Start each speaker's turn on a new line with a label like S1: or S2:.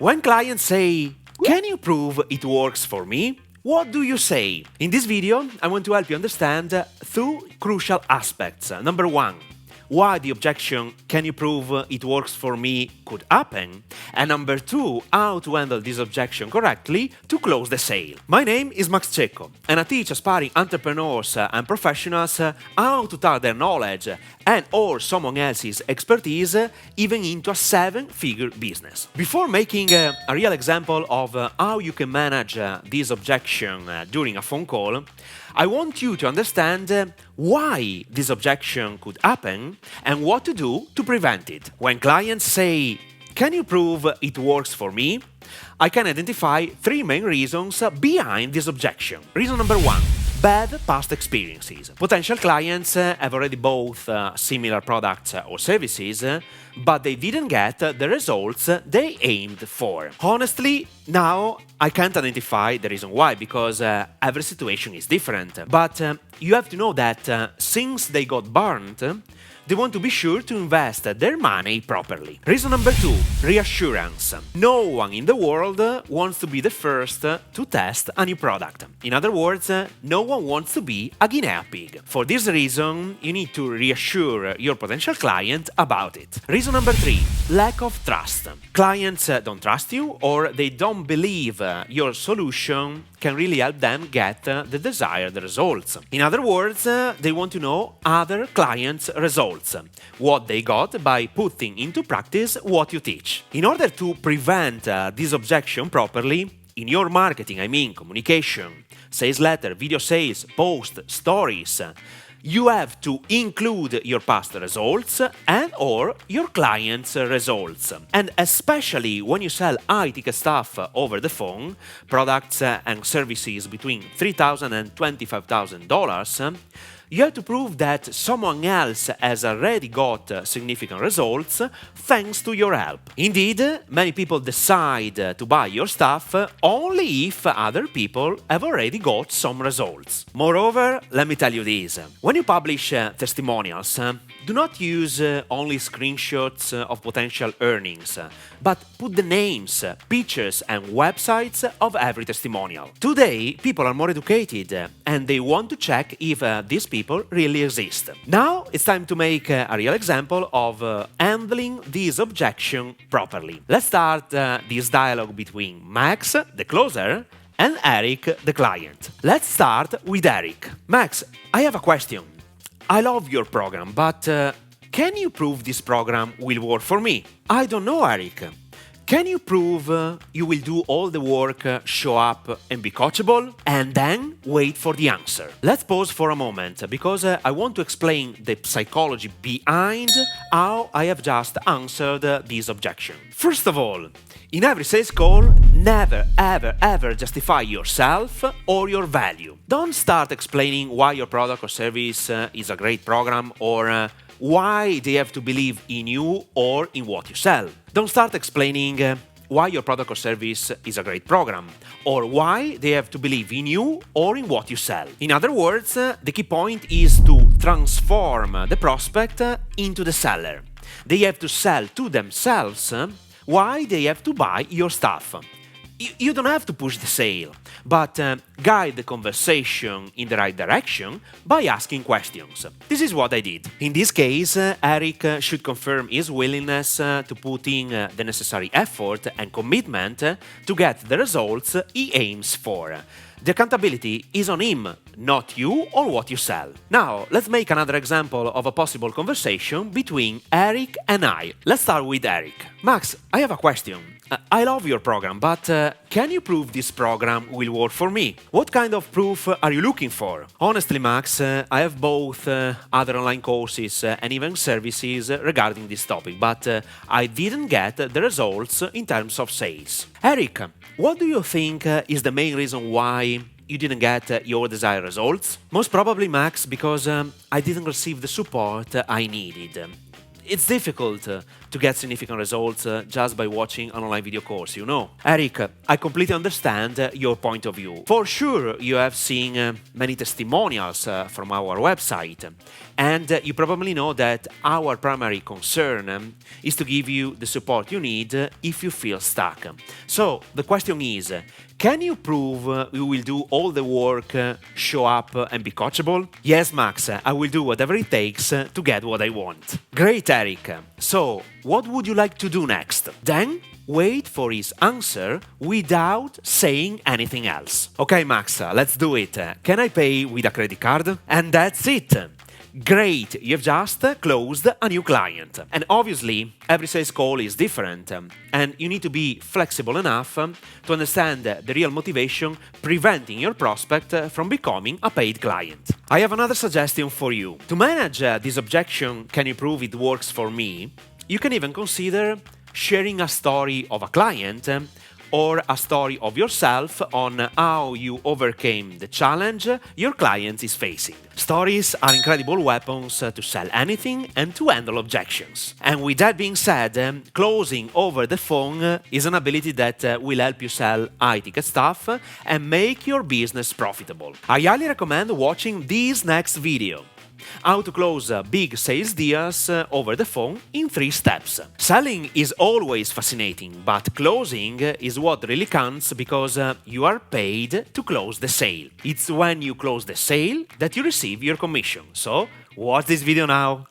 S1: When clients say, "Can you prove it works for me?" What do you say? In this video, I want to help you understand two crucial aspects. Number one, why the objection, "Can you prove it works for me?" could happen. And number two, how to handle this objection correctly to close the sale. My name is Max Cecco, and I teach aspiring entrepreneurs and professionals how to turn their knowledge and or someone else's expertise even into a seven-figure business. Before making a real example of how you can manage this objection during a phone call, I want you to understand why this objection could happen and what to do to prevent it. When clients say, "Can you prove it works for me?" I can identify three main reasons behind this objection. Reason number one, bad past experiences. Potential clients have already bought similar products or services, but they didn't get the results they aimed for. Honestly, now I can't identify the reason why, because every situation is different. But you have to know that since they got burned, they want to be sure to invest their money properly. Reason number two, reassurance. No one in the world wants to be the first to test a new product. In other words, no one wants to be a guinea pig. For this reason, you need to reassure your potential client about it. Reason number three, lack of trust. Clients don't trust you, or they don't believe your solution can really help them get the desired results. In other words, they want to know other clients' results, what they got by putting into practice what you teach. In order to prevent this objection properly, in your marketing, I mean communication, sales letter, video sales, post, stories, you have to include your past results and or your clients' results. And especially when you sell high-ticket stuff over the phone, products and services between $3,000 and $25,000, you have to prove that someone else has already got significant results thanks to your help. Indeed, many people decide to buy your stuff only if other people have already got some results. Moreover, let me tell you this. When you publish testimonials, do not use only screenshots of potential earnings, but put the names, pictures and websites of every testimonial. Today, people are more educated and they want to check if these people really exist. Now it's time to make a real example of handling this objection properly. Let's start this dialogue between Max, the closer, and Eric, the client. Let's start with Eric. Max, I have a question. I love your program, but can you prove this program will work for me? I don't know, Eric. Can you prove you will do all the work, show up and be coachable? And then wait for the answer. Let's pause for a moment, because I want to explain the psychology behind how I have just answered this objection. First of all, in every sales call, never, ever, ever justify yourself or your value. Don't start explaining why your product or service is a great program, or why they have to believe in you or in what you sell. Don't start explaining why your product or service is a great program, or why they have to believe in you or in what you sell. In other words, the key point is to transform the prospect into the seller. They have to sell to themselves why they have to buy your stuff. You don't have to push the sale, but guide the conversation in the right direction by asking questions. This is what I did. In this case, Eric should confirm his willingness to put in the necessary effort and commitment to get the results he aims for. The accountability is on him, not you or what you sell. Now, let's make another example of a possible conversation between Eric and I. Let's start with Eric. Max, I have a question. I love your program, but can you prove this program will work for me? What kind of proof are you looking for? Honestly, Max, I have both other online courses and even services regarding this topic, but I didn't get the results in terms of sales. Eric, what do you think is the main reason why you didn't get your desired results? Most probably, Max, because I didn't receive the support I needed. it's difficult to get significant results just by watching an online video course, you know. Eric, I completely understand your point of view. For sure, you have seen many testimonials from our website, and you probably know that our primary concern is to give you the support you need if you feel stuck. So, the question is, can you prove you will do all the work, show up, and be coachable? Yes, Max, I will do whatever it takes to get what I want. Great, Eric. So, what would you like to do next? Then, wait for his answer without saying anything else. Okay, Max, let's do it. Can I pay with a credit card? And that's it. Great, you've just closed a new client. And obviously, every sales call is different, and you need to be flexible enough to understand the real motivation preventing your prospect from becoming a paid client. I have another suggestion for you. To manage this objection, can you prove it works for me? You can even consider sharing a story of a client or a story of yourself on how you overcame the challenge your client is facing. Stories are incredible weapons to sell anything and to handle objections. And with that being said, closing over the phone is an ability that will help you sell high-ticket stuff and make your business profitable. I highly recommend watching this next video. How to close big sales deals over the phone in 3 steps. Selling is always fascinating, but closing is what really counts because you are paid to close the sale. It's when you close the sale that you receive your commission. So, watch this video now.